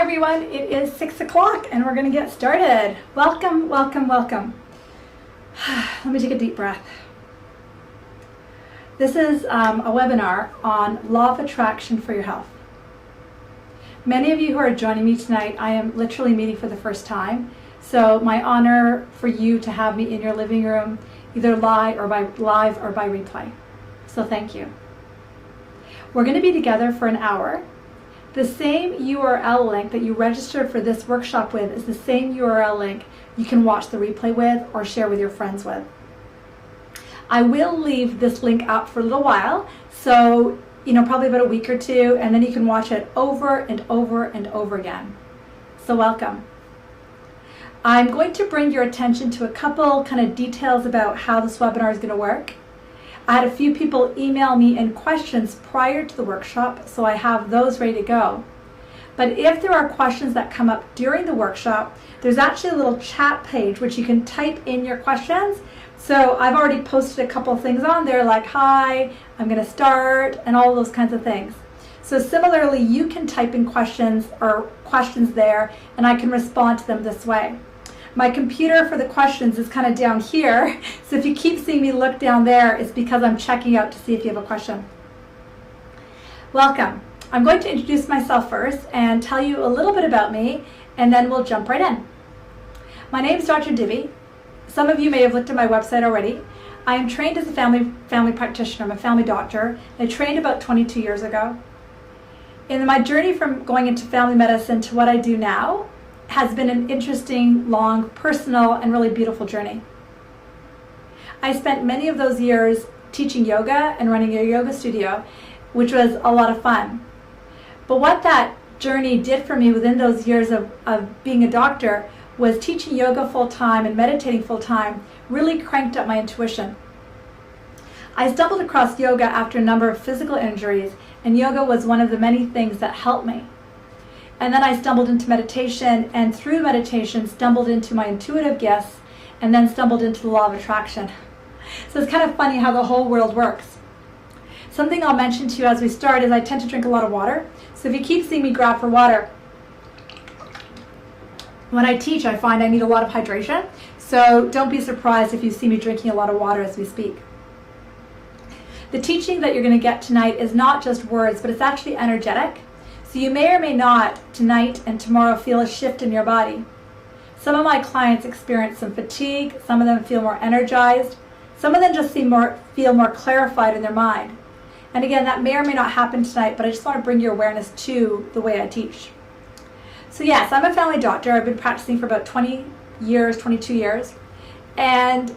everyone, it is 6 o'clock and we're going to get started. Welcome, welcome, welcome. Let me take a deep breath. This is a webinar on law of attraction for your health. Many of you who are joining me tonight, I am literally meeting for the first time. So my honor for you to have me in your living room, either live or by replay. So thank you. We're going to be together for an hour. The same URL link that you registered for this workshop with is the same URL link you can watch the replay with or share with your friends with. I will leave this link up for a little while, so probably about a week or two, and then you can watch it over and over and over again. So welcome. I'm going to bring your attention to a couple kind of details about how this webinar is going to work. I had a few people email me in questions prior to the workshop, so I have those ready to go. But if there are questions that come up during the workshop, there's actually a little chat page which you can type in your questions. So I've already posted a couple things on there like, hi, I'm going to start, and all those kinds of things. So similarly, you can type in questions there, and I can respond to them this way. My computer for the questions is kind of down here, so if you keep seeing me look down there, it's because I'm checking out to see if you have a question. Welcome. I'm going to introduce myself first and tell you a little bit about me, and then we'll jump right in. My name is Dr. Divi. Some of you may have looked at my website already. I am trained as a family practitioner. I'm a family doctor. I trained about 22 years ago. In my journey from going into family medicine to what I do now, has been an interesting, long, personal, and really beautiful journey. I spent many of those years teaching yoga and running a yoga studio, which was a lot of fun. But what that journey did for me within those years of being a doctor was teaching yoga full-time and meditating full-time really cranked up my intuition. I stumbled across yoga after a number of physical injuries, and yoga was one of the many things that helped me. And then I stumbled into meditation, and through meditation stumbled into my intuitive gifts, and then stumbled into the law of attraction. So it's kind of funny how the whole world works. Something I'll mention to you as we start is I tend to drink a lot of water. So if you keep seeing me grab for water, when I teach I find I need a lot of hydration. So don't be surprised if you see me drinking a lot of water as we speak. The teaching that you're going to get tonight is not just words, but it's actually energetic. So you may or may not tonight and tomorrow feel a shift in your body. Some of my clients experience some fatigue, some of them feel more energized, some of them just feel more clarified in their mind. And again, that may or may not happen tonight, but I just want to bring your awareness to the way I teach. So yes, I'm a family doctor. I've been practicing for about 22 years, and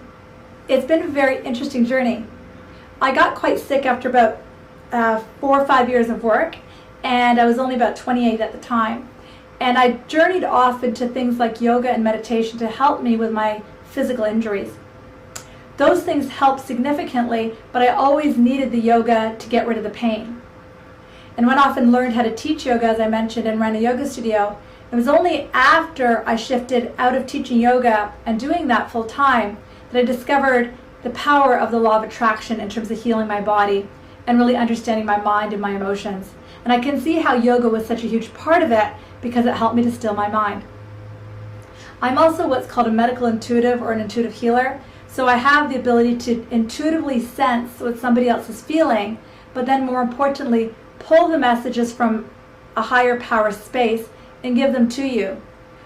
it's been a very interesting journey. I got quite sick after about 4 or 5 years of work, and I was only about 28 at the time. And I journeyed off into things like yoga and meditation to help me with my physical injuries. Those things helped significantly, but I always needed the yoga to get rid of the pain. And went off and learned how to teach yoga, as I mentioned, and ran a yoga studio. It was only after I shifted out of teaching yoga and doing that full time that I discovered the power of the law of attraction in terms of healing my body and really understanding my mind and my emotions. And I can see how yoga was such a huge part of it because it helped me to still my mind. I'm also what's called a medical intuitive or an intuitive healer. So I have the ability to intuitively sense what somebody else is feeling, but then more importantly, pull the messages from a higher power space and give them to you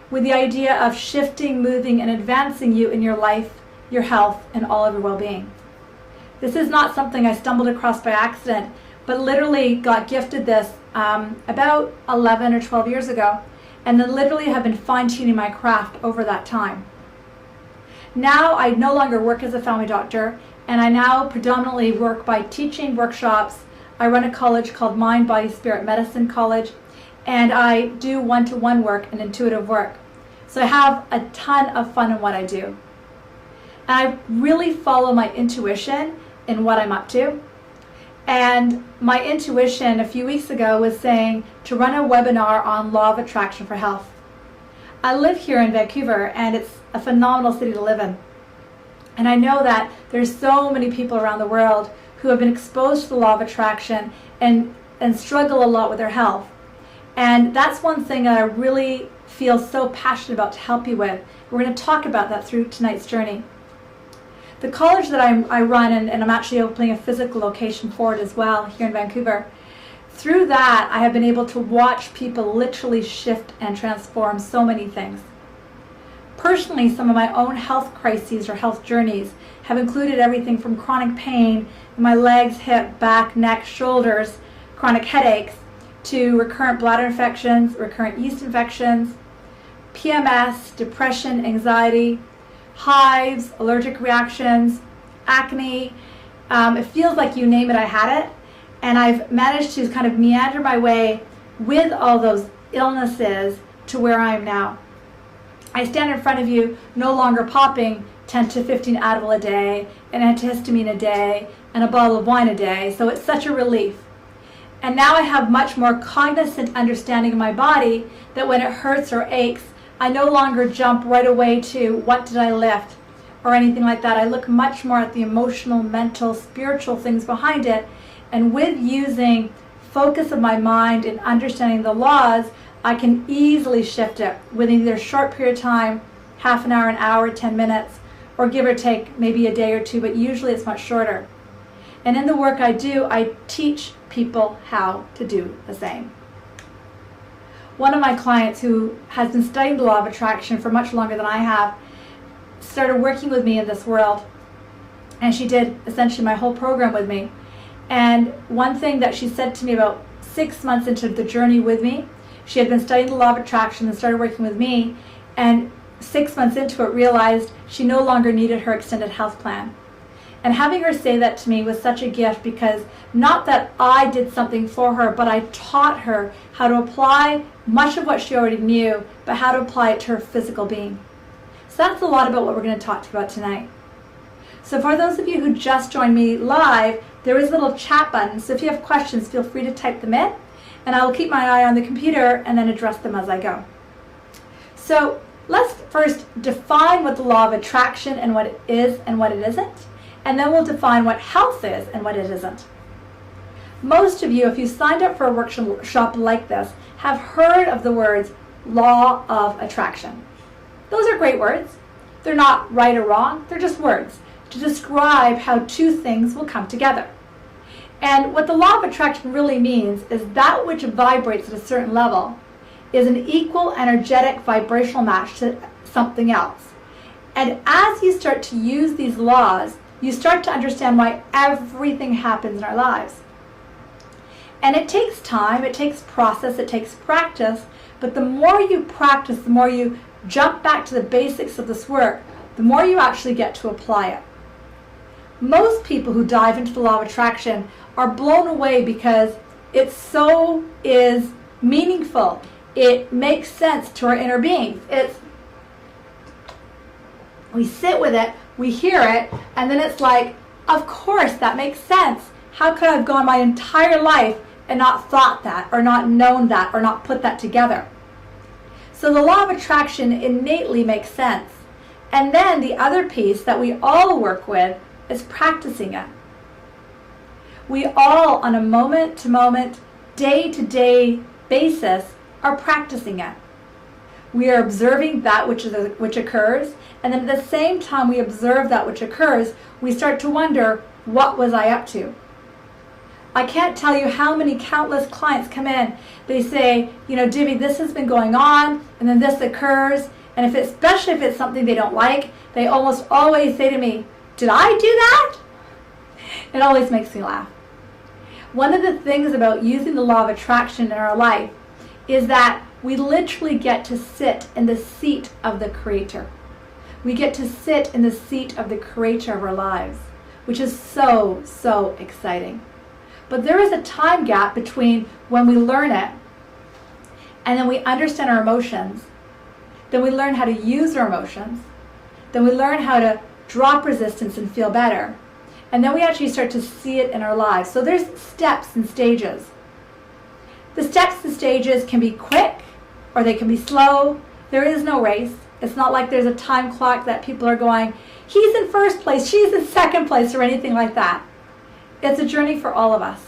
with the idea of shifting, moving, and advancing you in your life, your health, and all of your well-being. This is not something I stumbled across by accident, but literally got gifted this about 11 or 12 years ago, and then literally have been fine-tuning my craft over that time. Now I no longer work as a family doctor, and I now predominantly work by teaching workshops. I run a college called Mind, Body, Spirit Medicine College, and I do one-to-one work and intuitive work. So I have a ton of fun in what I do. And I really follow my intuition in what I'm up to. And my intuition a few weeks ago was saying to run a webinar on law of attraction for health. I live here in Vancouver, and it's a phenomenal city to live in. And I know that there's so many people around the world who have been exposed to the law of attraction and struggle a lot with their health. And that's one thing that I really feel so passionate about to help you with. We're going to talk about that through tonight's journey. The college that I run, and I'm actually opening a physical location for it as well here in Vancouver, through that I have been able to watch people literally shift and transform so many things. Personally, some of my own health crises or health journeys have included everything from chronic pain in my legs, hip, back, neck, shoulders, chronic headaches, to recurrent bladder infections, recurrent yeast infections, PMS, depression, anxiety, hives, allergic reactions, acne. It feels like you name it, I had it. And I've managed to kind of meander my way with all those illnesses to where I am now. I stand in front of you no longer popping 10 to 15 Advil a day, an antihistamine a day, and a bottle of wine a day, so it's such a relief. And now I have much more cognizant understanding of my body that when it hurts or aches, I no longer jump right away to what did I lift or anything like that. I look much more at the emotional, mental, spiritual things behind it, and with using focus of my mind and understanding the laws, I can easily shift it within either a short period of time, half an hour, 10 minutes, or give or take maybe a day or two, but usually it's much shorter. And in the work I do, I teach people how to do the same. One of my clients who has been studying the law of attraction for much longer than I have started working with me in this world, and she did essentially my whole program with me. And one thing that she said to me about 6 months into the journey with me, she had been studying the law of attraction and started working with me, and 6 months into it realized she no longer needed her extended health plan. And having her say that to me was such a gift, because not that I did something for her, but I taught her how to apply much of what she already knew, but how to apply it to her physical being. So that's a lot about what we're going to talk about tonight. So for those of you who just joined me live, there is a little chat button, so if you have questions, feel free to type them in, and I will keep my eye on the computer and then address them as I go. So let's first define what the law of attraction and what it is and what it isn't, and then we'll define what health is and what it isn't. Most of you, if you signed up for a workshop like this, have heard of the words law of attraction. Those are great words. They're not right or wrong, they're just words to describe how two things will come together. And what the law of attraction really means is that which vibrates at a certain level is an equal energetic vibrational match to something else. And as you start to use these laws, you start to understand why everything happens in our lives. And it takes time, it takes process, it takes practice, but the more you practice, the more you jump back to the basics of this work, the more you actually get to apply it. Most people who dive into the law of attraction are blown away because it so is meaningful. It makes sense to our inner beings. We sit with it, we hear it, and then it's like, of course that makes sense. How could I have gone my entire life and not thought that, or not known that, or not put that together? So the law of attraction innately makes sense. And then the other piece that we all work with is practicing it. We all, on a moment-to-moment, day-to-day basis, are practicing it. We are observing that which occurs, and then at the same time we observe that which occurs, we start to wonder, what was I up to? I can't tell you how many countless clients come in. They say, Dibby, this has been going on, and then this occurs, and especially if it's something they don't like, they almost always say to me, did I do that? It always makes me laugh. One of the things about using the law of attraction in our life is that we literally get to sit in the seat of the Creator. We get to sit in the seat of the Creator of our lives, which is so, so exciting. But there is a time gap between when we learn it and then we understand our emotions, then we learn how to use our emotions, then we learn how to drop resistance and feel better, and then we actually start to see it in our lives. So there's steps and stages. The steps and stages can be quick or they can be slow. There is no race. It's not like there's a time clock that people are going, he's in first place, she's in second place, or anything like that. It's a journey for all of us.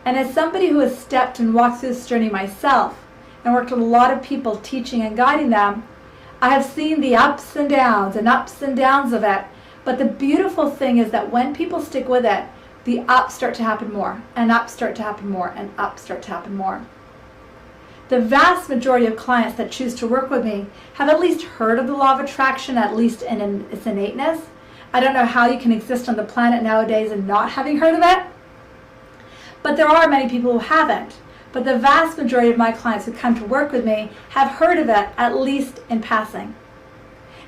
And as somebody who has stepped and walked through this journey myself and worked with a lot of people teaching and guiding them, I have seen the ups and downs of it. But the beautiful thing is that when people stick with it, the ups start to happen more, and ups start to happen more, and ups start to happen more. The vast majority of clients that choose to work with me have at least heard of the law of attraction, at least in its innateness. I don't know how you can exist on the planet nowadays and not having heard of it. But there are many people who haven't. But the vast majority of my clients who come to work with me have heard of it, at least in passing.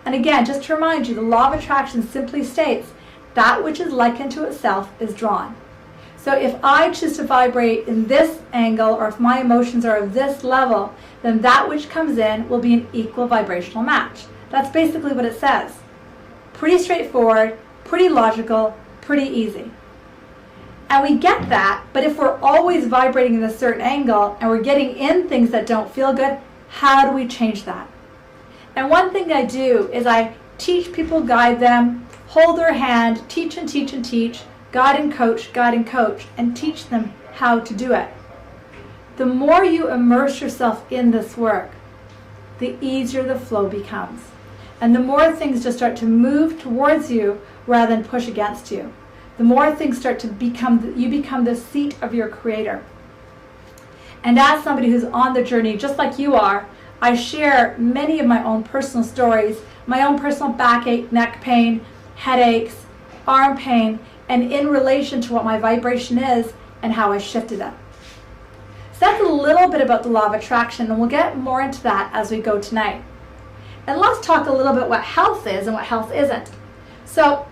And again, just to remind you, the law of attraction simply states that which is likened to itself is drawn. So if I choose to vibrate in this angle, or if my emotions are of this level, then that which comes in will be an equal vibrational match. That's basically what it says. Pretty straightforward, pretty logical, pretty easy. And we get that, but if we're always vibrating in a certain angle and we're getting in things that don't feel good, how do we change that? And one thing I do is I teach people, guide them, hold their hand, teach and teach and teach, guide and coach, and teach them how to do it. The more you immerse yourself in this work, the easier the flow becomes. And the more things just start to move towards you rather than push against you. The more things start to become, you become the seat of your creator. And as somebody who's on the journey, just like you are, I share many of my own personal stories, my own personal backache, neck pain, headaches, arm pain, and in relation to what my vibration is and how I shifted it. So that's a little bit about the law of attraction, and we'll get more into that as we go tonight. And let's talk a little bit what health is and what health isn't. So,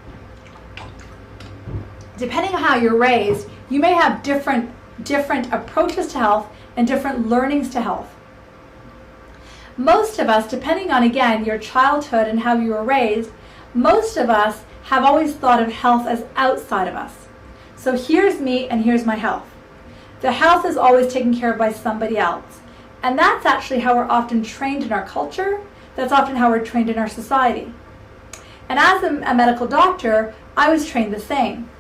depending on how you're raised, you may have different approaches to health and different learnings to health. Most of us, depending on, again, your childhood and how you were raised, most of us have always thought of health as outside of us. So here's me and here's my health. The health is always taken care of by somebody else. And that's actually how we're often trained in our culture. That's often how we're trained in our society. And as a medical doctor, I was trained the same.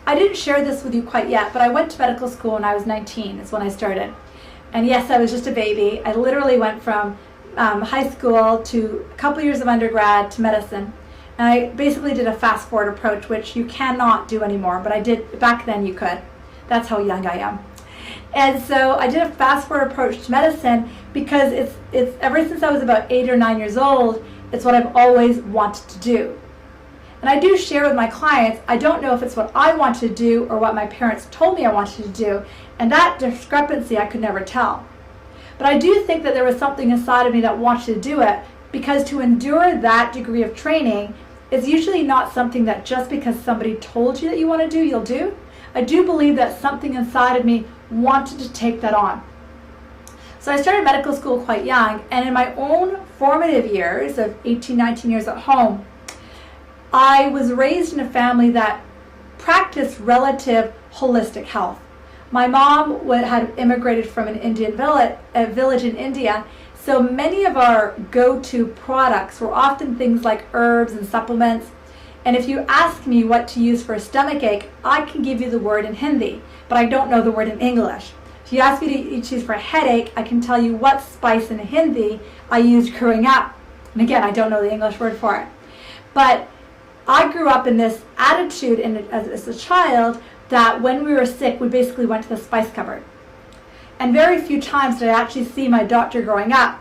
I didn't share this with you quite yet, but I went to medical school when I was 19, is when I started. And yes, I was just a baby. I literally went from high school to a couple years of undergrad to medicine. And I basically did a fast forward approach, which you cannot do anymore, but I did, back then you could. That's how young I am. And so I did a fast forward approach to medicine because it's ever since I was about 8 or 9 years old, it's what I've always wanted to do. And I do share with my clients, I don't know if it's what I want to do or what my parents told me I wanted to do, and that discrepancy I could never tell. But I do think that there was something inside of me that wanted to do it, because to endure that degree of training is usually not something that just because somebody told you that you want to do, you'll do. I do believe that something inside of me wanted to take that on. So I started medical school quite young, and in my own formative years of 18, 19 years at home, I was raised in a family that practiced relative holistic health. My mom had immigrated from an Indian village in India, so many of our go-to products were often things like herbs and supplements. And if you ask me what to use for a stomach ache, I can give you the word in Hindi, but I don't know the word in English. If you ask me to choose for a headache, I can tell you what spice in Hindi I used growing up. And again, I don't know the English word for it. But I grew up in this attitude as a child that when we were sick, we basically went to the spice cupboard. And very few times did I actually see my doctor growing up.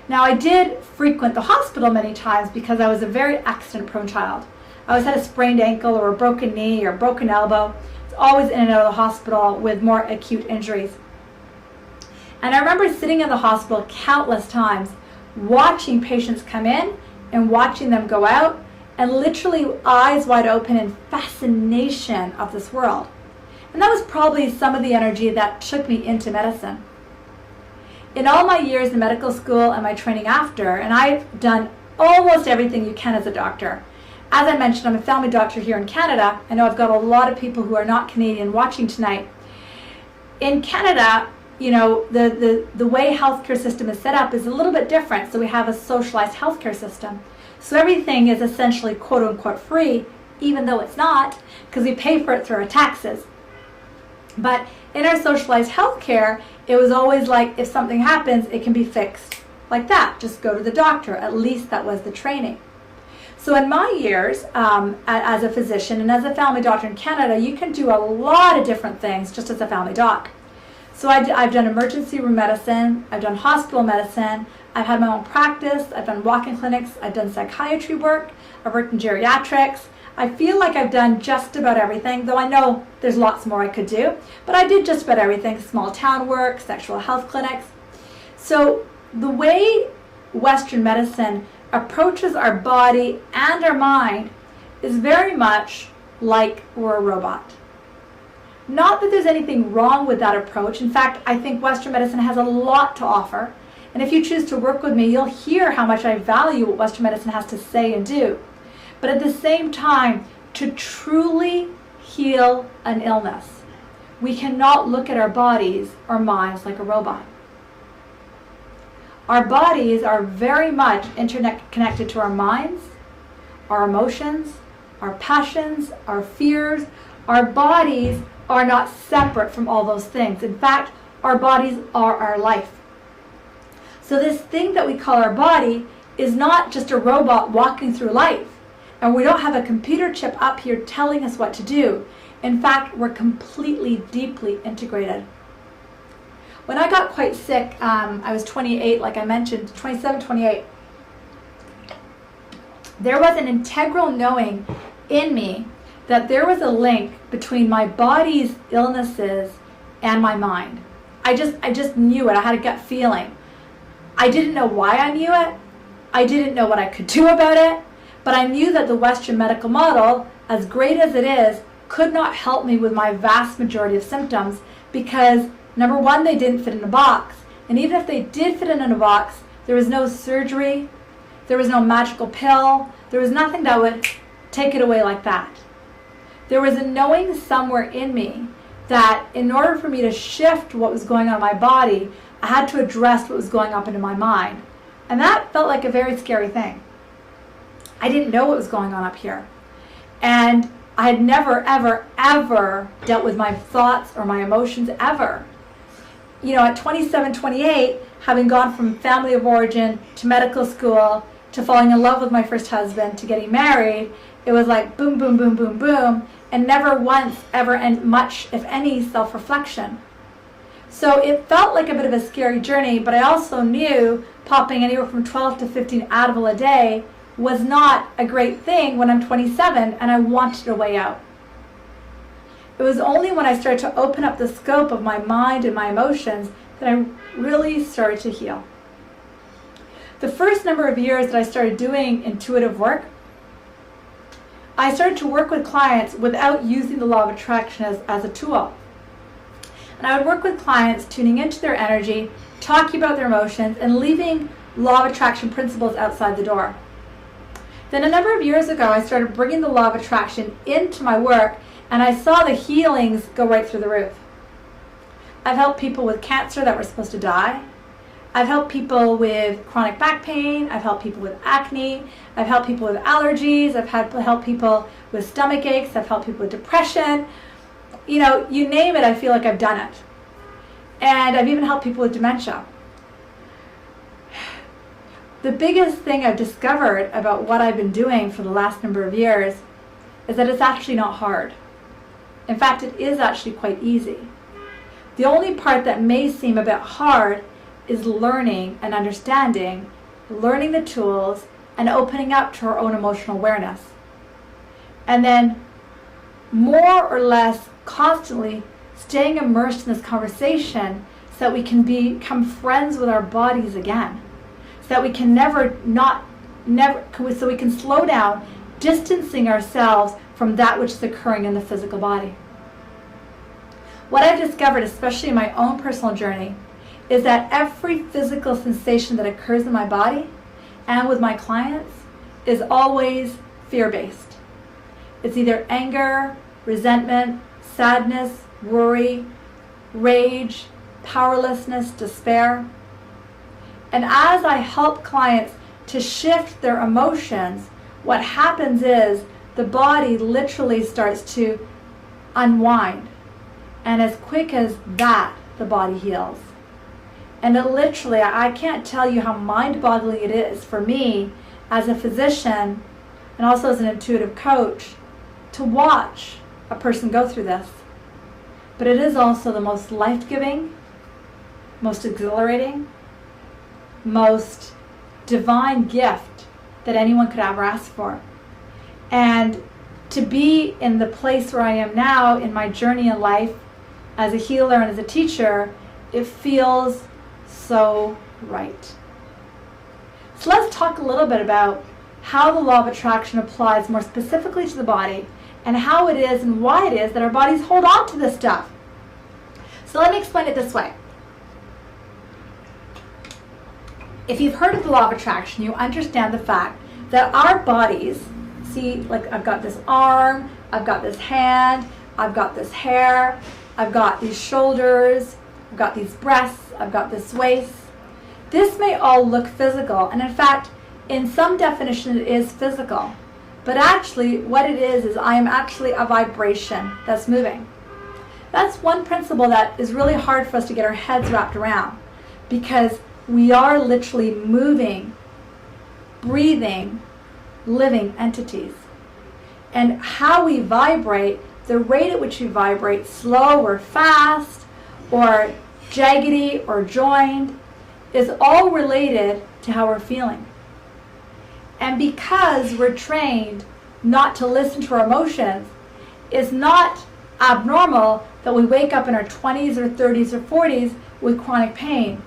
Now, I did frequent the hospital many times because I was a very accident-prone child. I always had a sprained ankle or a broken knee or a broken elbow. It's always in and out of the hospital with more acute injuries. And I remember sitting in the hospital countless times, watching patients come in and watching them go out, and literally eyes wide open in fascination of this world. And that was probably some of the energy that took me into medicine. In all my years in medical school and my training after, and I've done almost everything you can as a doctor. As I mentioned, I'm a family doctor here in Canada. I know I've got a lot of people who are not Canadian watching tonight. In Canada, you know, the way healthcare system is set up is a little bit different. So we have a socialized healthcare system. So everything is essentially quote unquote free, even though it's not, because we pay for it through our taxes. But in our socialized healthcare, it was always like, if something happens, it can be fixed like that. Just go to the doctor. At least that was the training. So in my years as a physician and as a family doctor in Canada, you can do a lot of different things just as a family doc. So I've done emergency room medicine, I've done hospital medicine, I've had my own practice, I've done walk-in clinics, I've done psychiatry work, I've worked in geriatrics. I feel like I've done just about everything, though I know there's lots more I could do. But I did just about everything, small town work, sexual health clinics. So the way Western medicine approaches our body and our mind is very much like we're a robot. Not that there's anything wrong with that approach. In fact, I think Western medicine has a lot to offer. And if you choose to work with me, you'll hear how much I value what Western medicine has to say and do. But at the same time, to truly heal an illness, we cannot look at our bodies or minds like a robot. Our bodies are very much connected to our minds, our emotions, our passions, our fears. Our bodies are not separate from all those things. In fact, our bodies are our life. So this thing that we call our body is not just a robot walking through life. And we don't have a computer chip up here telling us what to do. In fact, we're completely, deeply integrated. When I got quite sick, I was 28, like I mentioned, 27, 28. There was an integral knowing in me that there was a link between my body's illnesses and my mind. I just knew it. I had a gut feeling. I didn't know why I knew it. I didn't know what I could do about it. But I knew that the Western medical model, as great as it is, could not help me with my vast majority of symptoms because, number one, they didn't fit in a box. And even if they did fit in a box, there was no surgery, there was no magical pill, there was nothing that would take it away like that. There was a knowing somewhere in me that in order for me to shift what was going on in my body, I had to address what was going up into my mind. And that felt like a very scary thing. I didn't know what was going on up here. And I had never, ever, ever dealt with my thoughts or my emotions ever. You know, at 27, 28, having gone from family of origin to medical school to falling in love with my first husband to getting married, it was like boom, boom, boom, boom, boom, and never once, ever, and much, if any, self-reflection. So it felt like a bit of a scary journey, but I also knew popping anywhere from 12 to 15 Advil a day was not a great thing when I'm 27 and I wanted a way out. It was only when I started to open up the scope of my mind and my emotions that I really started to heal. The first number of years that I started doing intuitive work, I started to work with clients without using the law of attraction as a tool. And I would work with clients tuning into their energy, talking about their emotions, and leaving law of attraction principles outside the door. Then a number of years ago, I started bringing the law of attraction into my work, and I saw the healings go right through the roof. I've helped people with cancer that were supposed to die. I've helped people with chronic back pain. I've helped people with acne. I've helped people with allergies. I've helped people with stomach aches. I've helped people with depression. You know, you name it, I feel like I've done it. And I've even helped people with dementia. The biggest thing I've discovered about what I've been doing for the last number of years is that it's actually not hard. In fact, it is actually quite easy. The only part that may seem a bit hard is learning and understanding, learning the tools, and opening up to our own emotional awareness. And then more or less constantly staying immersed in this conversation so that we can become friends with our bodies again. So that we can so we can slow down, distancing ourselves from that which is occurring in the physical body. What I've discovered, especially in my own personal journey, is that every physical sensation that occurs in my body and with my clients is always fear-based. It's either anger, resentment, sadness, worry, rage, powerlessness, despair. And as I help clients to shift their emotions, what happens is the body literally starts to unwind And as quick as that, the body heals. And it literally, I can't tell you how mind-boggling it is for me as a physician and also as an intuitive coach to watch a person go through this. But it is also the most life-giving, most exhilarating, most divine gift that anyone could ever ask for. And to be in the place where I am now in my journey in life as a healer and as a teacher, it feels so right. So let's talk a little bit about how the law of attraction applies more specifically to the body and how it is and why it is that our bodies hold on to this stuff. So let me explain it this way. If you've heard of the law of attraction, you understand the fact that our bodies, see, like I've got this arm, I've got this hand, I've got this hair, I've got these shoulders, I've got these breasts, I've got this waist. This may all look physical, and in fact, in some definition it is physical. But actually, what it is I am actually a vibration that's moving. That's one principle that is really hard for us to get our heads wrapped around, because we are literally moving, breathing, living entities. And how we vibrate, the rate at which we vibrate, slow or fast, or jaggedy or joined, is all related to how we're feeling. And because we're trained not to listen to our emotions, it's not abnormal that we wake up in our 20s or 30s or 40s with chronic pain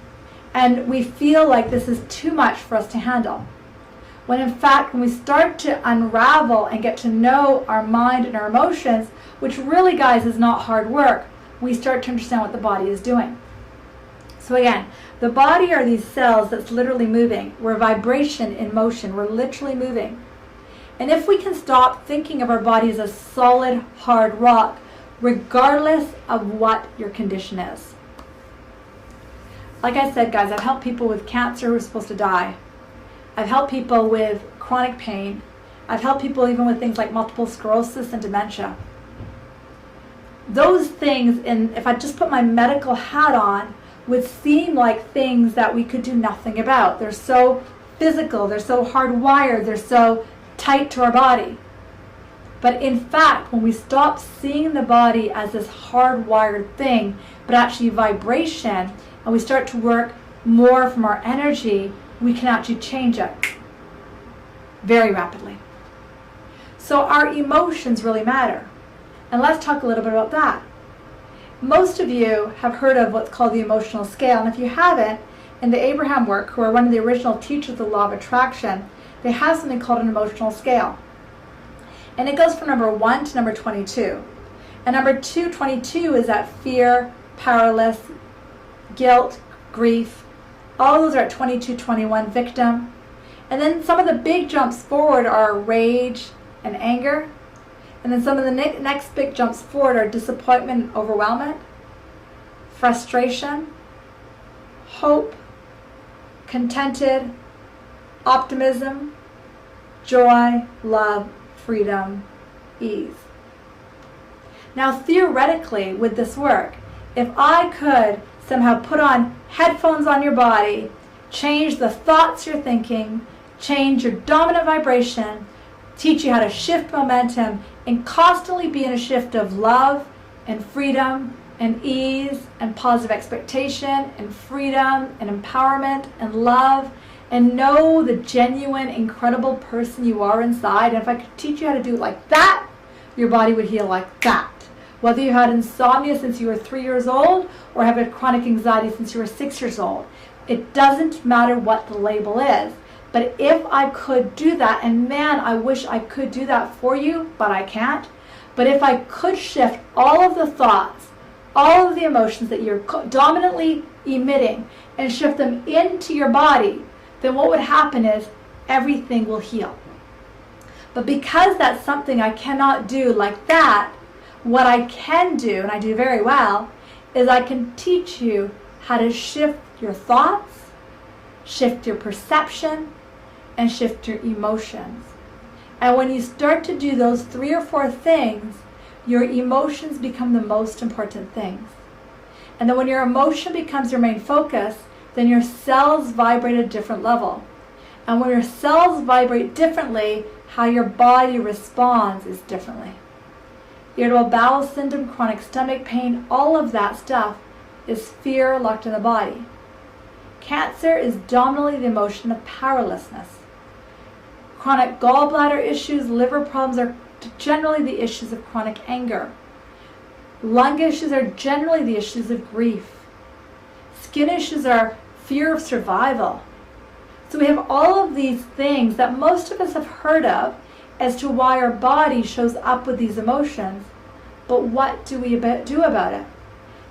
and we feel like this is too much for us to handle. When in fact, when we start to unravel and get to know our mind and our emotions, which really, guys, is not hard work, we start to understand what the body is doing. So again, the body are these cells that's literally moving. We're vibration in motion. We're literally moving. And if we can stop thinking of our body as a solid, hard rock, regardless of what your condition is. Like I said, guys, I've helped people with cancer who are supposed to die. I've helped people with chronic pain. I've helped people even with things like multiple sclerosis and dementia. Those things, and if I just put my medical hat on, would seem like things that we could do nothing about. They're so physical, they're so hardwired, they're so tight to our body. But in fact, when we stop seeing the body as this hardwired thing, but actually vibration, and we start to work more from our energy, we can actually change it very rapidly. So our emotions really matter. And let's talk a little bit about that. Most of you have heard of what's called the emotional scale, and if you haven't, in the Abraham work, who are one of the original teachers of the law of attraction, they have something called an emotional scale. And it goes from number 1 to number 22. And number 22 is that fear, powerless, guilt, grief. All those are at 22, 21, victim. And then some of the big jumps forward are rage and anger. And then some of the next big jumps forward are disappointment and overwhelmment, frustration, hope, contented, optimism, joy, love, freedom, ease. Now theoretically, with this work, if I could somehow put on headphones on your body, change the thoughts you're thinking, change your dominant vibration, teach you how to shift momentum, and constantly be in a shift of love and freedom and ease and positive expectation and freedom and empowerment and love, and know the genuine, incredible person you are inside. And if I could teach you how to do it like that, your body would heal like that. Whether you had insomnia since you were 3 years old or have had chronic anxiety since you were 6 years old, it doesn't matter what the label is. But if I could do that, and man, I wish I could do that for you, but I can't. But if I could shift all of the thoughts, all of the emotions that you're dominantly emitting, and shift them into your body, then what would happen is everything will heal. But because that's something I cannot do like that, what I can do, and I do very well, is I can teach you how to shift your thoughts, shift your perception, and shift your emotions. And when you start to do those 3 or 4 things, your emotions become the most important things. And then when your emotion becomes your main focus, then your cells vibrate at a different level. And when your cells vibrate differently, how your body responds is differently. Irritable bowel syndrome, chronic stomach pain, all of that stuff is fear locked in the body. Cancer is dominantly the emotion of powerlessness. Chronic gallbladder issues, liver problems are generally the issues of chronic anger. Lung issues are generally the issues of grief. Skin issues are fear of survival. So we have all of these things that most of us have heard of as to why our body shows up with these emotions. But what do we do about it?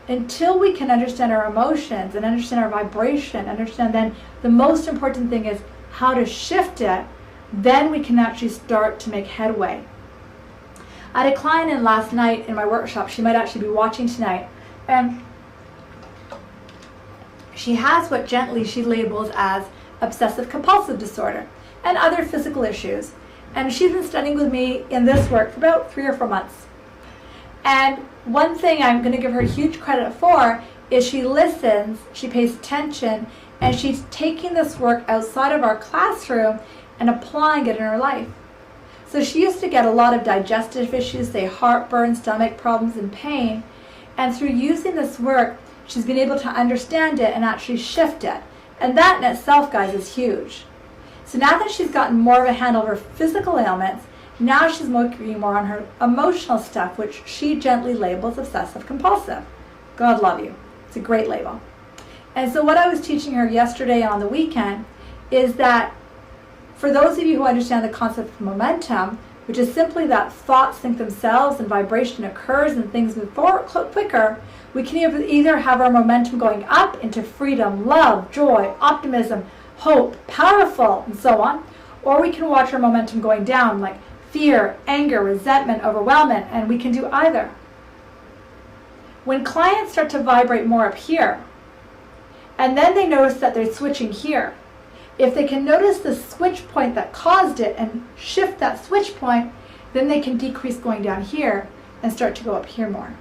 Until we can understand our emotions and understand our vibration, understand then the most important thing is how to shift it, then we can actually start to make headway. I had a client in last night in my workshop. She might actually be watching tonight. And she has what gently she labels as obsessive compulsive disorder and other physical issues. And she's been studying with me in this work for about 3 or 4 months. And one thing I'm going to give her huge credit for is she listens, she pays attention, and she's taking this work outside of our classroom and applying it in her life. So she used to get a lot of digestive issues, say heartburn, stomach problems, and pain. And through using this work, she's been able to understand it and actually shift it. And that in itself, guys, is huge. So now that she's gotten more of a handle of her physical ailments, now she's working more on her emotional stuff, which she gently labels obsessive compulsive. God love you. It's a great label. And so what I was teaching her yesterday on the weekend is that for those of you who understand the concept of momentum, which is simply that thoughts think themselves and vibration occurs and things move forward quicker, we can either have our momentum going up into freedom, love, joy, optimism, hope, powerful, and so on, or we can watch our momentum going down like fear, anger, resentment, overwhelmment, and we can do either. When clients start to vibrate more up here, and then they notice that they're switching here, if they can notice the switch point that caused it and shift that switch point, then they can decrease going down here and start to go up here more.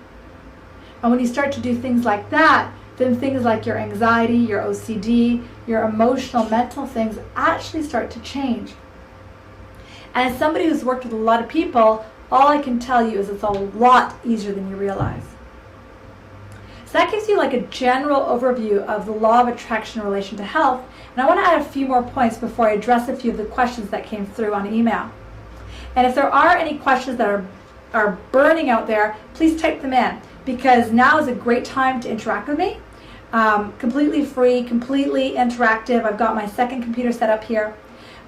And when you start to do things like that, then things like your anxiety, your OCD, your emotional, mental things actually start to change. And as somebody who's worked with a lot of people, all I can tell you is it's a lot easier than you realize. So that gives you like a general overview of the law of attraction in relation to health. And I want to add a few more points before I address a few of the questions that came through on email. And if there are any questions that are burning out there, please type them in, because now is a great time to interact with me. Completely free, completely interactive. I've got my second computer set up here.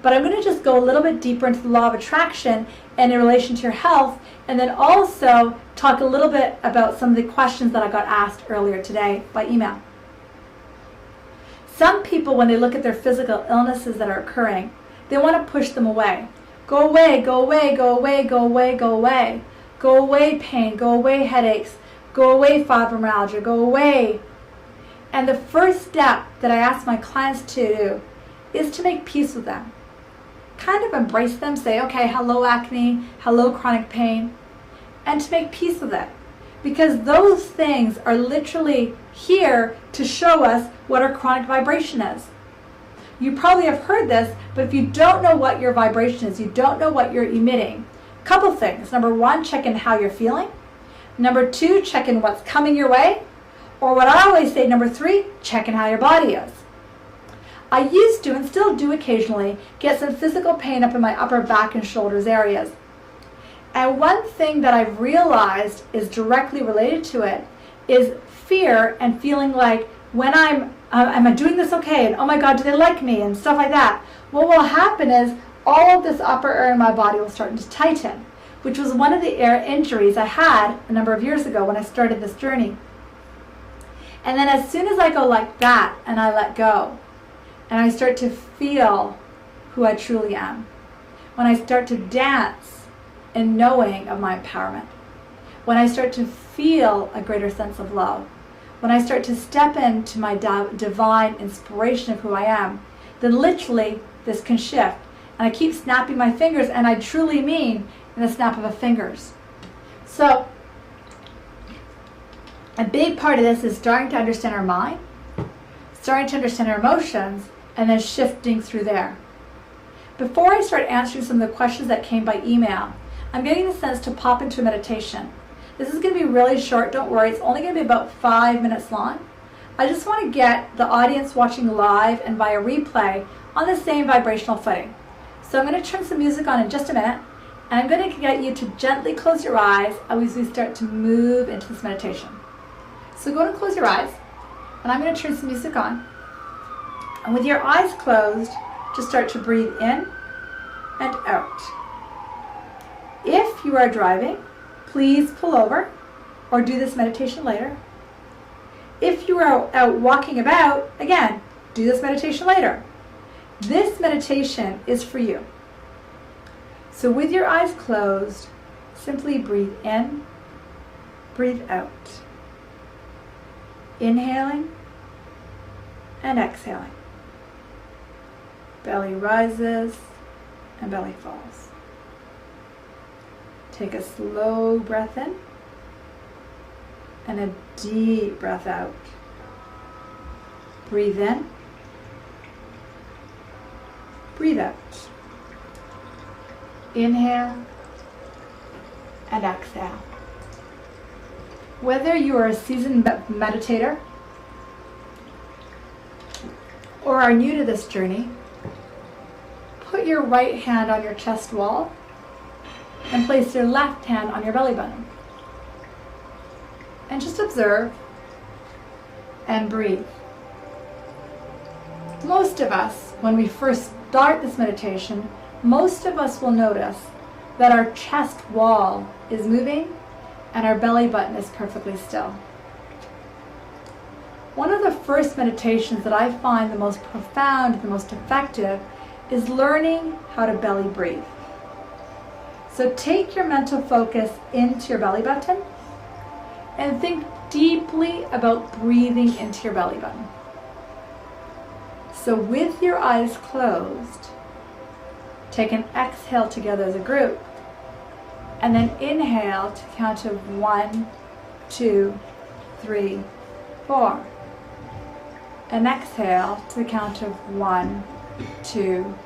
But I'm going to just go a little bit deeper into the law of attraction and in relation to your health, and then also talk a little bit about some of the questions that I got asked earlier today by email. Some people, when they look at their physical illnesses that are occurring, they want to push them away. Go away, go away, go away, go away, go away. Go away pain, go away headaches, go away fibromyalgia, go away. And the first step that I ask my clients to do is to make peace with them. Kind of embrace them, say, okay, hello acne, hello chronic pain, and to make peace with it. Because those things are literally here to show us what our chronic vibration is. You probably have heard this, but if you don't know what your vibration is, you don't know what you're emitting, a couple things. Number one, check in how you're feeling. Number two, check in what's coming your way. Or what I always say, number three, check in how your body is. I used to, and still do occasionally, get some physical pain up in my upper back and shoulders areas. And one thing that I've realized is directly related to it is fear and feeling like when am I doing this okay? And oh my God, do they like me? And stuff like that. What will happen is all of this upper area in my body will start to tighten, which was one of the injuries I had a number of years ago when I started this journey. And then as soon as I go like that and I let go, and I start to feel who I truly am, when I start to dance in knowing of my empowerment, when I start to feel a greater sense of love, when I start to step into my divine inspiration of who I am, then literally this can shift. And I keep snapping my fingers, and I truly mean in the snap of the fingers. So A big part of this is starting to understand our mind, starting to understand our emotions, and then shifting through there. Before I start answering some of the questions that came by email, I'm getting the sense to pop into a meditation. This is going to be really short, don't worry, it's only going to be about 5 minutes long. I just want to get the audience watching live and via replay on the same vibrational footing. So I'm going to turn some music on in just a minute, and I'm going to get you to gently close your eyes as we start to move into this meditation. So go ahead and close your eyes, and I'm going to turn some music on. And with your eyes closed, just start to breathe in and out. If you are driving, please pull over or do this meditation later. If you are out walking about, again, do this meditation later. This meditation is for you. So with your eyes closed, simply breathe in, breathe out. Inhaling and exhaling. Belly rises and belly falls. Take a slow breath in and a deep breath out. Breathe in, breathe out. Inhale and exhale. Whether you are a seasoned meditator or are new to this journey, put your right hand on your chest wall and place your left hand on your belly button. And just observe and breathe. Most of us, when we first start this meditation, most of us will notice that our chest wall is moving and our belly button is perfectly still. One of the first meditations that I find the most profound, the most effective, is learning how to belly breathe. So take your mental focus into your belly button and think deeply about breathing into your belly button. So with your eyes closed, take an exhale together as a group, and then inhale to count of 1, 2, 3, 4. And exhale to the count of 1, 2,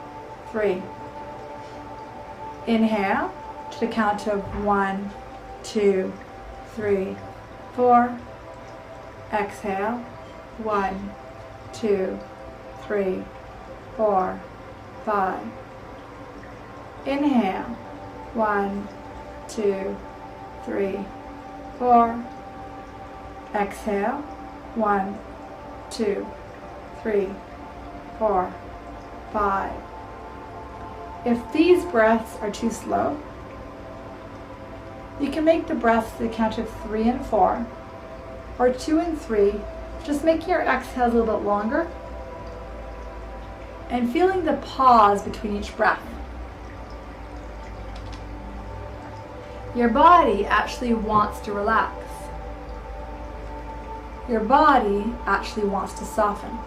3. Inhale to the count of 1, 2, 3, 4. Exhale, 1, 2, 3, 4, 5. Inhale, 1, 2, 3, 4. Exhale, 1, 2, 3, 4, 5. If these breaths are too slow, you can make the breaths to the count of 3 and 4, or 2 and 3, just making your exhales a little bit longer, and feeling the pause between each breath. Your body actually wants to relax. Your body actually wants to soften.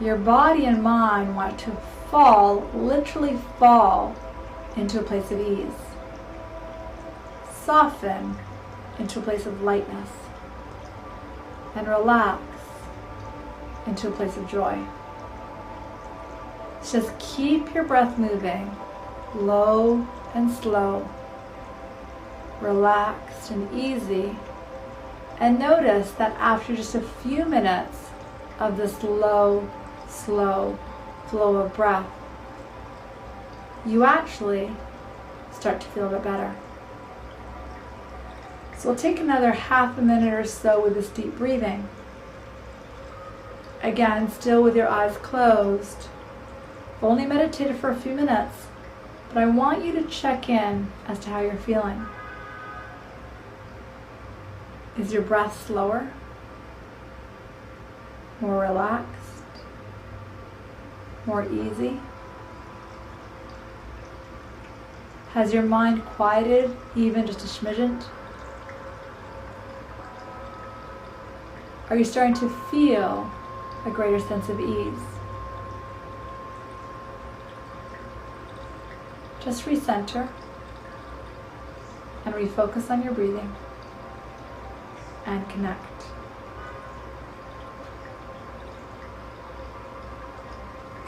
Your body and mind want to fall, literally fall, into a place of ease. Soften into a place of lightness. And relax into a place of joy. Just keep your breath moving, low and slow, relaxed and easy, and notice that after just a few minutes of this slow flow of breath, you actually start to feel a bit better. So we'll take another half a minute or so with this deep breathing. Again, still with your eyes closed. I've only meditated for a few minutes, but I want you to check in as to how you're feeling. Is your breath slower? More relaxed? More easy? Has your mind quieted even just a smidgen? Are you starting to feel a greater sense of ease? Just recenter and refocus on your breathing. and connect.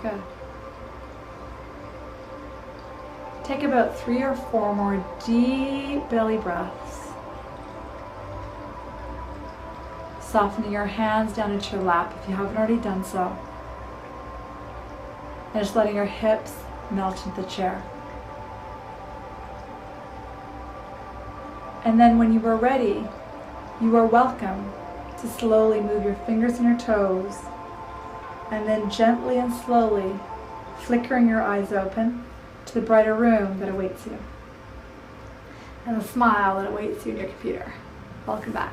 Good. Take about 3 or 4 more deep belly breaths. Softening your hands down into your lap if you haven't already done so. And just letting your hips melt into the chair. And then when you are ready, you are welcome to slowly move your fingers and your toes, and then gently and slowly flickering your eyes open to the brighter room that awaits you, and the smile that awaits you in your computer. Welcome back.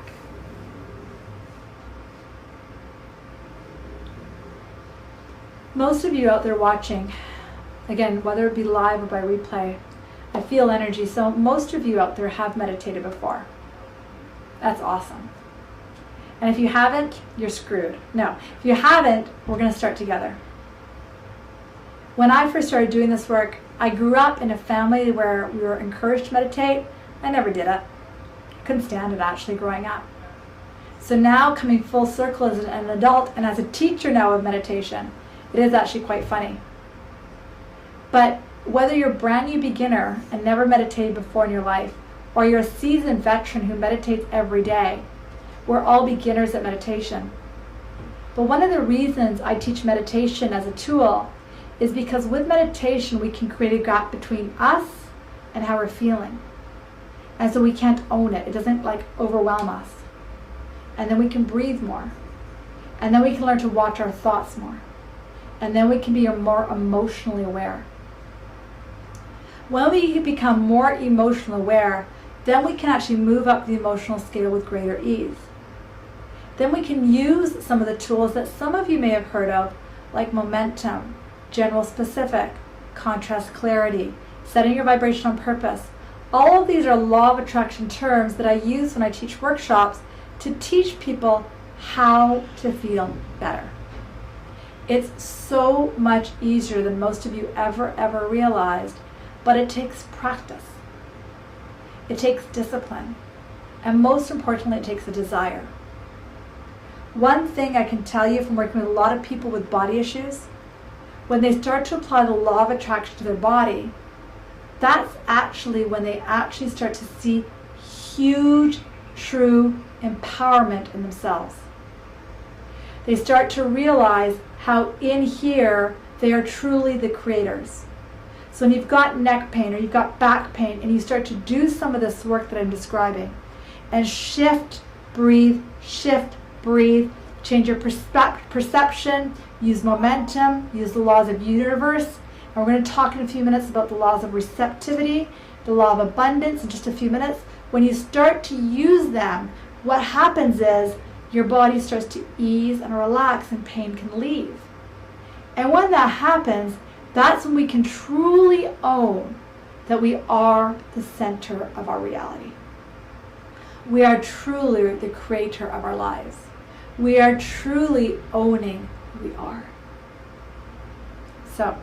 Most of you out there watching, again, whether it be live or by replay, I feel energy, so most of you out there have meditated before. That's awesome. And if you haven't, you're screwed. No, if you haven't, we're going to start together. When I first started doing this work, I grew up in a family where we were encouraged to meditate. I never did it. Couldn't stand it actually growing up. So now coming full circle as an adult and as a teacher now of meditation, it is actually quite funny. But whether you're a brand new beginner and never meditated before in your life, or you're a seasoned veteran who meditates every day, we're all beginners at meditation. But one of the reasons I teach meditation as a tool is because with meditation we can create a gap between us and how we're feeling. And so we can't own it. It doesn't overwhelm us. And then we can breathe more. And then we can learn to watch our thoughts more. And then we can be more emotionally aware. When we become more emotionally aware, then we can actually move up the emotional scale with greater ease. Then we can use some of the tools that some of you may have heard of, like momentum, general specific, contrast clarity, setting your vibration on purpose. All of these are law of attraction terms that I use when I teach workshops to teach people how to feel better. It's so much easier than most of you ever realized, but it takes practice. It takes discipline. And most importantly, it takes a desire. One thing I can tell you from working with a lot of people with body issues, when they start to apply the law of attraction to their body, that's actually when they actually start to see huge, true empowerment in themselves. They start to realize how in here they are truly the creators. So when you've got neck pain or you've got back pain and you start to do some of this work that I'm describing and shift, breathe, change your perception, use momentum, use the laws of universe. And we're going to talk in a few minutes about the laws of receptivity, the law of abundance in just a few minutes. When you start to use them, what happens is your body starts to ease and relax and pain can leave. And when that happens, that's when we can truly own that we are the center of our reality. We are truly the creator of our lives. We are truly owning who we are. So,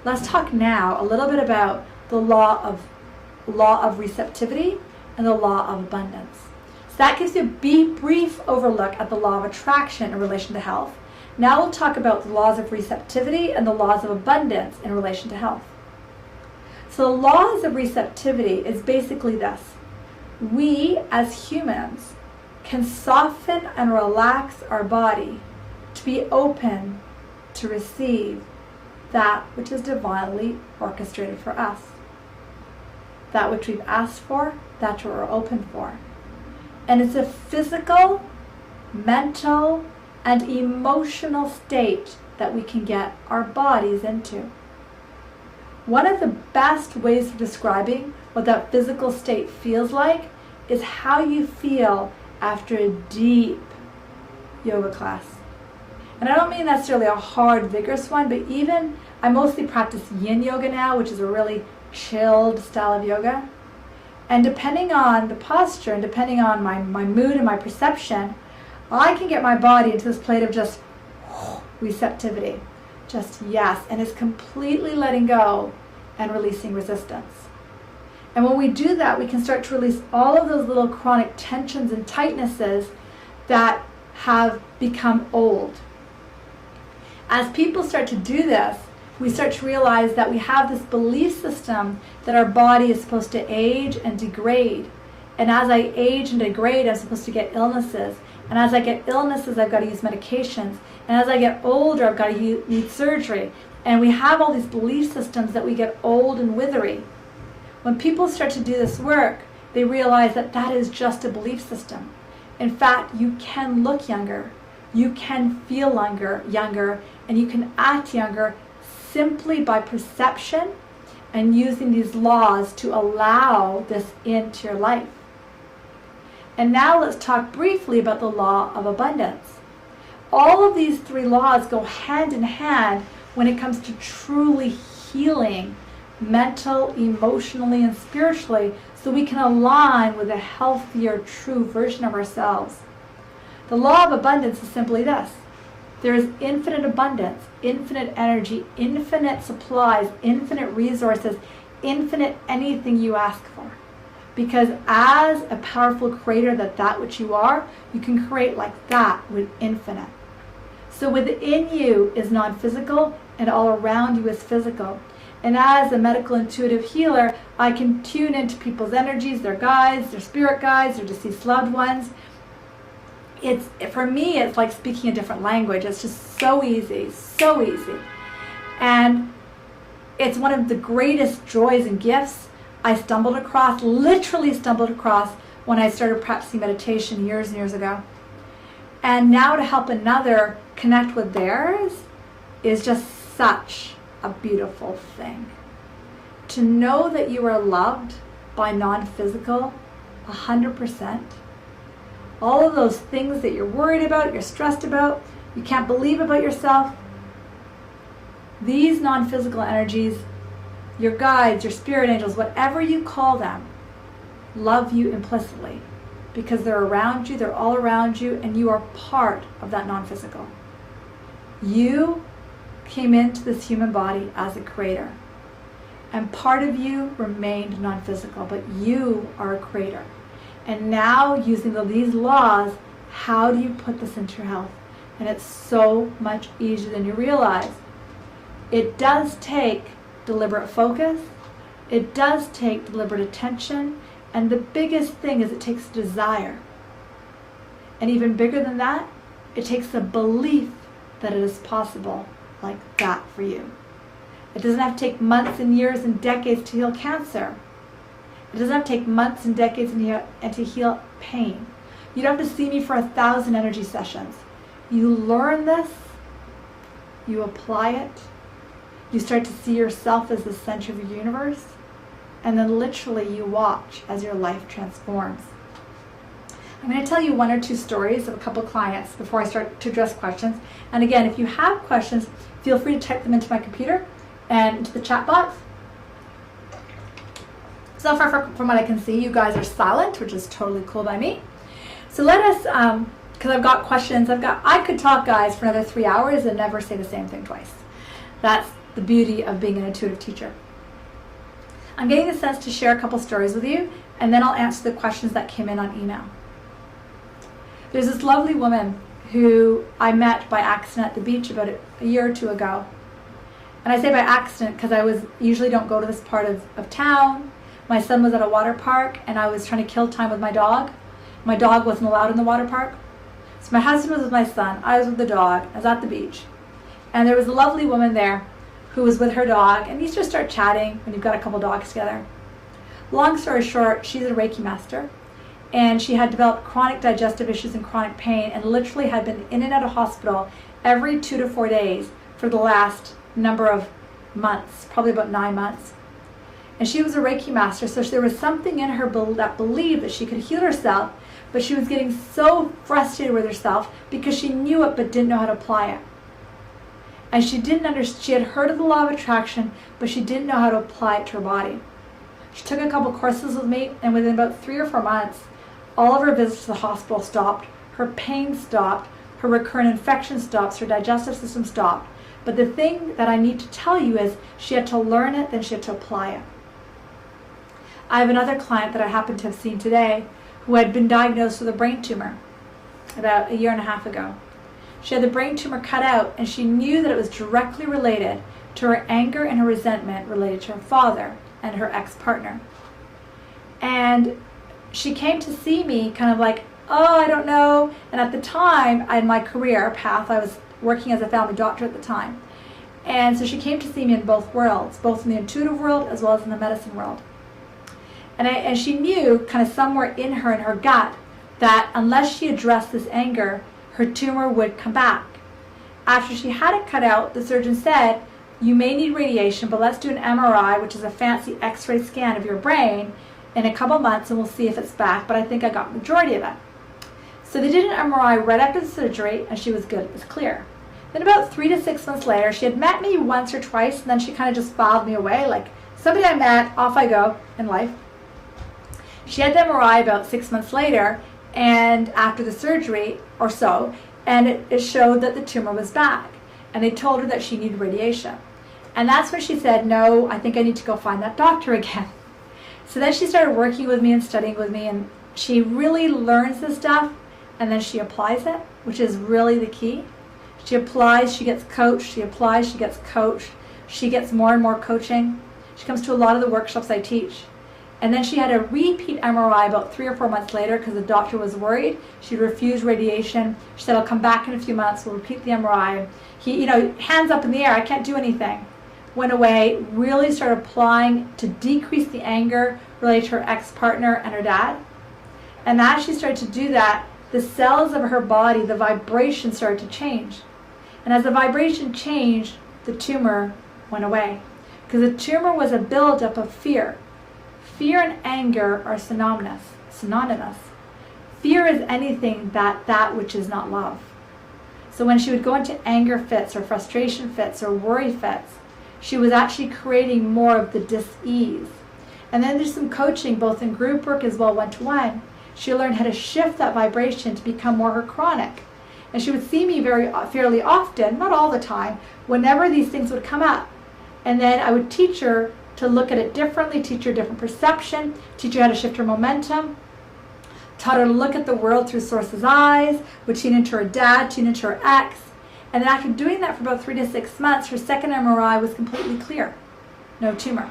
let's talk now a little bit about the law of receptivity and the law of abundance. So that gives you a brief overlook at the law of attraction in relation to health. Now we'll talk about the laws of receptivity and the laws of abundance in relation to health. So the laws of receptivity is basically this. We as humans can soften and relax our body to be open to receive that which is divinely orchestrated for us. That which we've asked for, that's what we're open for. And it's a physical, mental, and emotional state that we can get our bodies into. One of the best ways of describing what that physical state feels like is how you feel after a deep yoga class. And I don't mean necessarily a hard, vigorous one, but even, I mostly practice yin yoga now, which is a really chilled style of yoga. And depending on the posture and depending on my mood and my perception, I can get my body into this plate of just receptivity. Just yes, and it's completely letting go and releasing resistance. And when we do that, we can start to release all of those little chronic tensions and tightnesses that have become old. As people start to do this, we start to realize that we have this belief system that our body is supposed to age and degrade. And as I age and degrade, I'm supposed to get illnesses. And as I get illnesses, I've got to use medications. And as I get older, I've got to need surgery. And we have all these belief systems that we get old and withery. When people start to do this work, they realize that that is just a belief system. In fact, you can look younger, you can feel younger, and you can act younger simply by perception and using these laws to allow this into your life. And now let's talk briefly about the law of abundance. All of these three laws go hand in hand when it comes to truly healing mental, emotionally, and spiritually, so we can align with a healthier, true version of ourselves. The law of abundance is simply this. There is infinite abundance, infinite energy, infinite supplies, infinite resources, infinite anything you ask for. Because as a powerful creator that which you are, you can create like that with infinite. So within you is non-physical, and all around you is physical. And as a medical intuitive healer, I can tune into people's energies, their guides, their spirit guides, their deceased loved ones. For me, it's like speaking a different language. It's just so easy, so easy. And it's one of the greatest joys and gifts I literally stumbled across when I started practicing meditation years and years ago. And now to help another connect with theirs is just such a beautiful thing. To know that you are loved by non-physical 100%. All of those things that you're worried about, you're stressed about, you can't believe about yourself, these non-physical energies, your guides, your spirit angels, whatever you call them, love you implicitly because they're around you, they're all around you, and you are part of that non-physical. You came into this human body as a creator, and part of you remained non-physical, but you are a creator. And now, using these laws, how do you put this into your health? And it's so much easier than you realize. It does take deliberate focus. It does take deliberate attention. And the biggest thing is it takes desire. And even bigger than that, it takes a belief that it is possible like that for you. It doesn't have to take months and years and decades to heal cancer. It doesn't have to take months and decades and to heal pain. You don't have to see me for 1,000 energy sessions. You learn this, you apply it, you start to see yourself as the center of your universe, and then literally you watch as your life transforms. I'm going to tell you one or two stories of a couple clients before I start to address questions. And again, if you have questions, feel free to type them into my computer and into the chat box. So far from what I can see, you guys are silent, which is totally cool by me. So let us, because I've got questions, I could talk, guys, for another 3 hours and never say the same thing twice. That's the beauty of being an intuitive teacher. I'm getting the sense to share a couple stories with you, and then I'll answer the questions that came in on email. There's this lovely woman who I met by accident at the beach about a year or two ago. And I say by accident because I usually don't go to this part of town. My son was at a water park and I was trying to kill time with my dog. My dog wasn't allowed in the water park. So my husband was with my son, I was with the dog, I was at the beach. And there was a lovely woman there who was with her dog, and you just start chatting when you've got a couple dogs together. Long story short, she's a Reiki master, and she had developed chronic digestive issues and chronic pain and literally had been in and out of hospital every 2 to 4 days for the last number of months, probably about 9 months. And she was a Reiki master, so there was something in her that believed that she could heal herself, but she was getting so frustrated with herself because she knew it but didn't know how to apply it. And she had heard of the law of attraction, but she didn't know how to apply it to her body. She took a couple courses with me, and within about 3 or 4 months, all of her visits to the hospital stopped, her pain stopped, her recurrent infection stopped, her digestive system stopped. But the thing that I need to tell you is she had to learn it, then she had to apply it. I have another client that I happen to have seen today who had been diagnosed with a brain tumor about 1.5 years ago. She had the brain tumor cut out, and she knew that it was directly related to her anger and her resentment related to her father and her ex-partner. And she came to see me kind of like, oh, I don't know. And at the time, in my career path, I was working as a family doctor at the time. And so she came to see me in both worlds, both in the intuitive world as well as in the medicine world. And she knew kind of somewhere in her gut, that unless she addressed this anger, her tumor would come back. After she had it cut out, the surgeon said, you may need radiation, but let's do an MRI, which is a fancy x-ray scan of your brain, in a couple months, and we'll see if it's back, but I think I got the majority of it. So they did an MRI right after the surgery, and she was good, it was clear. Then about 3 to 6 months later, she had met me once or twice, and then she kind of just filed me away, like somebody I met, off I go in life. She had the MRI about 6 months later, and after the surgery or so, and it showed that the tumor was back. And they told her that she needed radiation. And that's when she said, no, I think I need to go find that doctor again. So then she started working with me and studying with me, and she really learns this stuff, and then she applies it, which is really the key. She applies, she gets coached, she applies, she gets coached, she gets more and more coaching. She comes to a lot of the workshops I teach. And then she had a repeat MRI about 3 or 4 months later because the doctor was worried. She refused radiation. She said, I'll come back in a few months, we'll repeat the MRI. He, hands up in the air, I can't do anything. Went away, really started applying to decrease the anger related to her ex-partner and her dad. And as she started to do that, the cells of her body, the vibration started to change. And as the vibration changed, the tumor went away. Because the tumor was a buildup of fear. Fear and anger are synonymous. Fear is anything that which is not love. So when she would go into anger fits or frustration fits or worry fits, she was actually creating more of the dis-ease. And then there's some coaching, both in group work as well one-to-one. She learned how to shift that vibration to become more her chronic. And she would see me fairly often, not all the time, whenever these things would come up. And then I would teach her to look at it differently, teach her a different perception, teach her how to shift her momentum, taught her to look at the world through Source's eyes, would tune into her dad, tune into her ex. And then after doing that for about 3 to 6 months, her second MRI was completely clear. No tumor.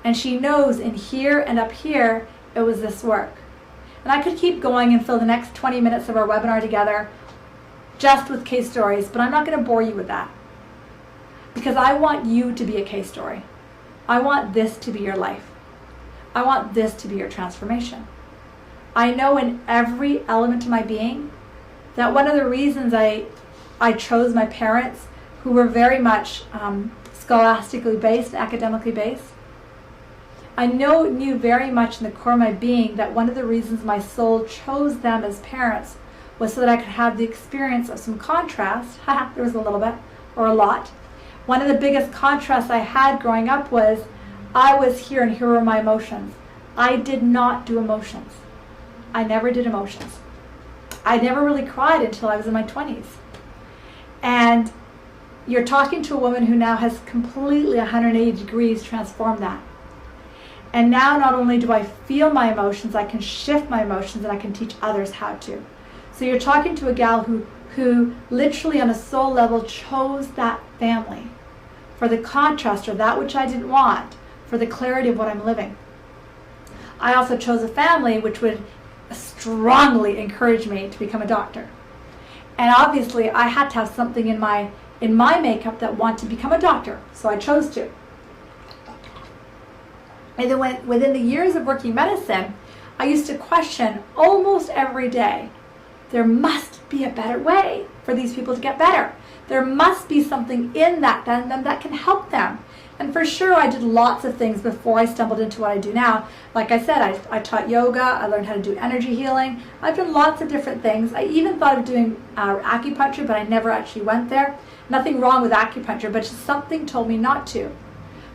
And she knows in here and up here, it was this work. And I could keep going and fill the next 20 minutes of our webinar together just with case stories, but I'm not going to bore you with that. Because I want you to be a case story. I want this to be your life. I want this to be your transformation. I know in every element of my being that one of the reasons I chose my parents, who were very much scholastically based, academically based, I knew very much in the core of my being that one of the reasons my soul chose them as parents was so that I could have the experience of some contrast. There was a little bit, or a lot. One of the biggest contrasts I had growing up was I was here and here were my emotions. I did not do emotions. I never did emotions. I never really cried until I was in my 20s. And you're talking to a woman who now has completely 180 degrees transformed that. And now not only do I feel my emotions, I can shift my emotions and I can teach others how to. So you're talking to a gal who literally on a soul level chose that family for the contrast or that which I didn't want, for the clarity of what I'm living. I also chose a family which would strongly encourage me to become a doctor. And obviously I had to have something in my makeup that wanted to become a doctor, so I chose to. And then within the years of working medicine, I used to question almost every day, there must be a better way for these people to get better. There must be something in that can help them. And for sure, I did lots of things before I stumbled into what I do now. Like I said, I taught yoga, I learned how to do energy healing. I've done lots of different things. I even thought of doing acupuncture, but I never actually went there. Nothing wrong with acupuncture, but just something told me not to.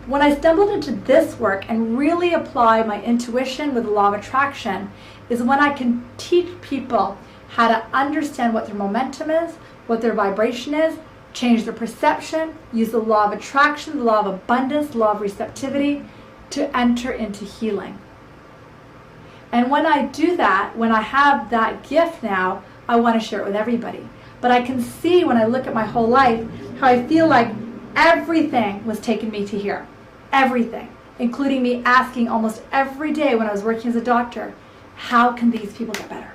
When I stumbled into this work and really apply my intuition with the law of attraction is when I can teach people how to understand what their momentum is, what their vibration is, change their perception, use the law of attraction, the law of abundance, the law of receptivity, to enter into healing. And when I do that, when I have that gift now, I want to share it with everybody. But I can see when I look at my whole life how I feel like everything was taking me to here. Everything. Including me asking almost every day when I was working as a doctor, how can these people get better?